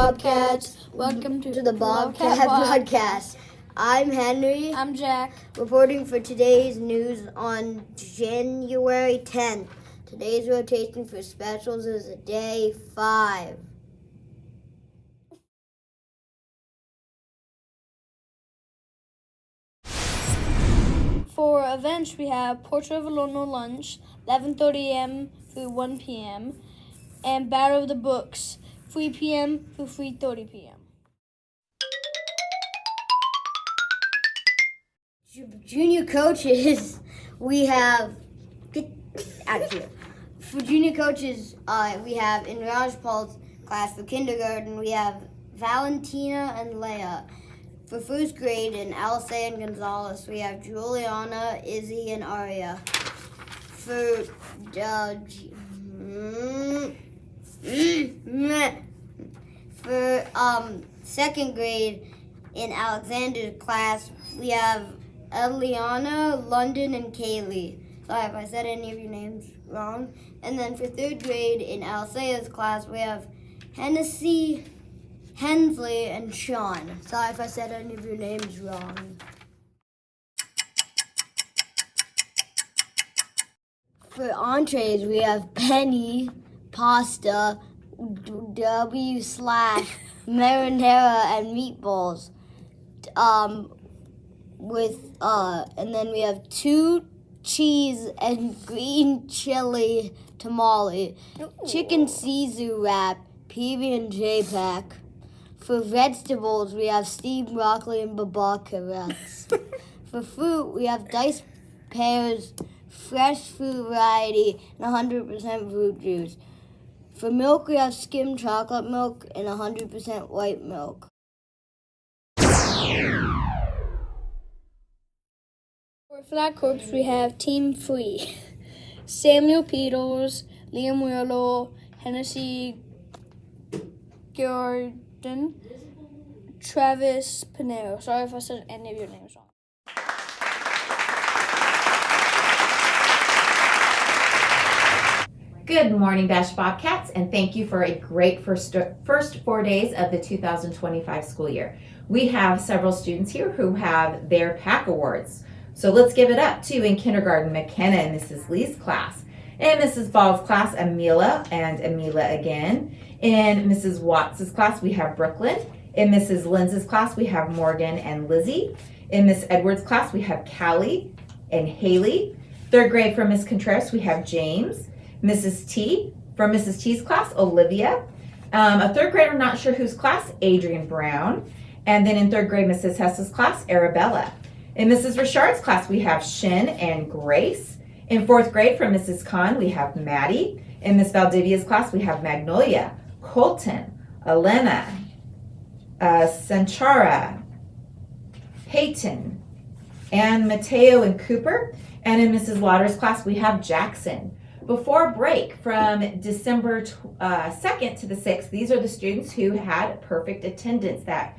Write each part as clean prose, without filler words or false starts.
Bobcats. Welcome to the Bobcat Podcast. I'm Henry, I'm Jack. reporting for today's news on January 10th. Today's rotation for specials is day 5. For events, we have Portrait of a Loner lunch, 11:30 a.m. through 1 p.m., and Battle of the Books, 3 p.m. through 3:30 p.m. Junior coaches, we have for junior coaches, we have in Rajpal's class for kindergarten, we have Valentina and Leia. For first grade in Alice and Gonzalez, we have Juliana, Izzy, and Aria. For second grade in Alexander's class, we have Eliana, London, and Kaylee. Sorry if I said any of your names wrong. And then for third grade in Alcea's class, we have Hennessy, Hensley, and Sean. Sorry if I said any of your names wrong. For entrees, we have Penny, Pasta, marinara, and meatballs. And then we have 2 cheese and green chili tamale, chicken Caesar wrap, PB&J pack. For vegetables, we have steamed broccoli and babaka wraps. For fruit, we have diced pears, fresh fruit variety, and 100% fruit juice. For milk, we have skimmed chocolate milk and 100% white milk. For Flag Corps, we have Team 3, Samuel Peters, Liam Willow, Hennessy Jordan, Travis Pinero. Sorry if I said any of your names wrong. Good morning, Bash Bobcats, and thank you for a great first 4 days of the 2025 school year. We have several students here who have their PAC awards. So let's give it up to in kindergarten, McKenna and Mrs. Lee's class. In Mrs. Ball's class, Amila and Amila again. In Mrs. Watts' class, we have Brooklyn. In Mrs. Linz's class, we have Morgan and Lizzie. In Miss Edwards' class, we have Callie and Haley. Third grade from Miss Contreras, we have James. Mrs. T. From Mrs. T's class, Olivia. A third grader, not sure whose class, Adrian Brown. And then in third grade, Mrs. Hess's class, Arabella. In Mrs. Richard's class, we have Shin and Grace. In fourth grade from Mrs. Khan, we have Maddie. In Miss Valdivia's class, we have Magnolia, Colton, Elena, Sanchara, Peyton, and Mateo and Cooper. And in Mrs. Lauder's class, we have Jackson. Before break, from December 2nd to the 6th, these are the students who had perfect attendance that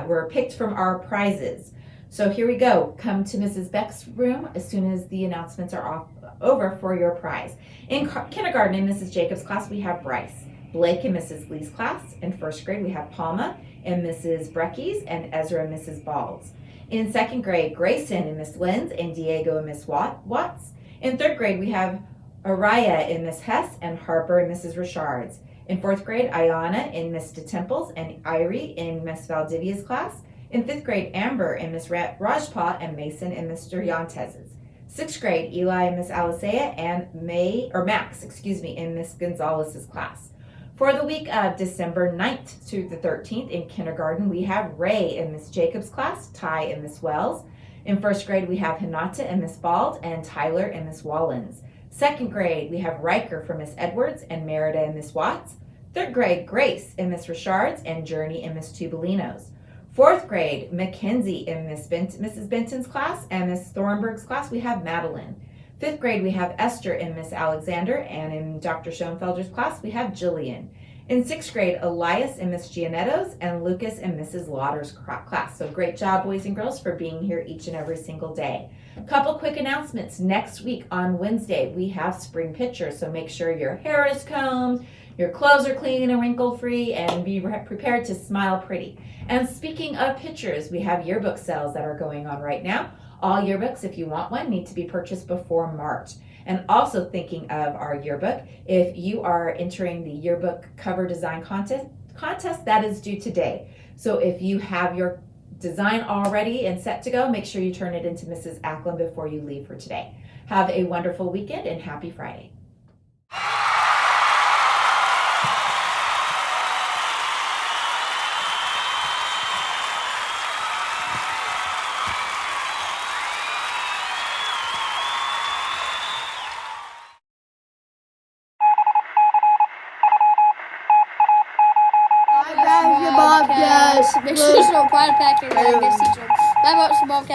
were picked from our prizes. So here we go. Come to Mrs. Beck's room as soon as the announcements are over for your prize. In kindergarten, in Mrs. Jacobs' class, we have Bryce. Blake in Mrs. Lee's class. In first grade, we have Palma and Mrs. Breckies, and Ezra and Mrs. Balls. In second grade, Grayson and Miss Linz, and Diego and Miss Watts. In third grade, we have Araya in Miss Hess, and Harper and Mrs. Richards. In fourth grade, Ayana in Miss DeTemples, and Irie in Miss Valdivia's class. In fifth grade, Amber in Miss Rajpal, and Mason in Mr. Yontez's. Sixth grade, Eli and Miss Alicea, and Max in Miss Gonzalez's class. For the week of December 9th through the 13th in kindergarten, we have Ray in Miss Jacobs' class, Ty and Miss Wells. In first grade, we have Hinata and Miss Bald, and Tyler and Miss Wallens. Second grade, we have Riker from Miss Edwards, and Merida and Miss Watts. Third grade, Grace and Miss Richards, and Journey and Miss Tubalinos. Fourth grade, Mackenzie in Mrs. Benton's class, and Miss Thornburg's class, we have Madeline. Fifth grade, we have Esther in Miss Alexander, and in Dr. Schoenfelder's class, we have Jillian. In sixth grade, Elias in Miss Gianetto's, and Lucas in Mrs. Lauder's class. So great job, boys and girls, for being here each and every single day. A couple quick announcements. Next week on Wednesday, we have spring pictures, so make sure your hair is combed, your clothes are clean and wrinkle-free, and be prepared to smile pretty. And speaking of pictures, we have yearbook sales that are going on right now. All yearbooks, if you want one, need to be purchased before March. And also thinking of our yearbook, if you are entering the yearbook cover design contest that is due today. So if you have your design already and set to go, make sure you turn it into Mrs. Ackland before you leave for today. Have a wonderful weekend and happy Friday. Bobcast. Make sure to reply to Packer. Bye, Bobcast.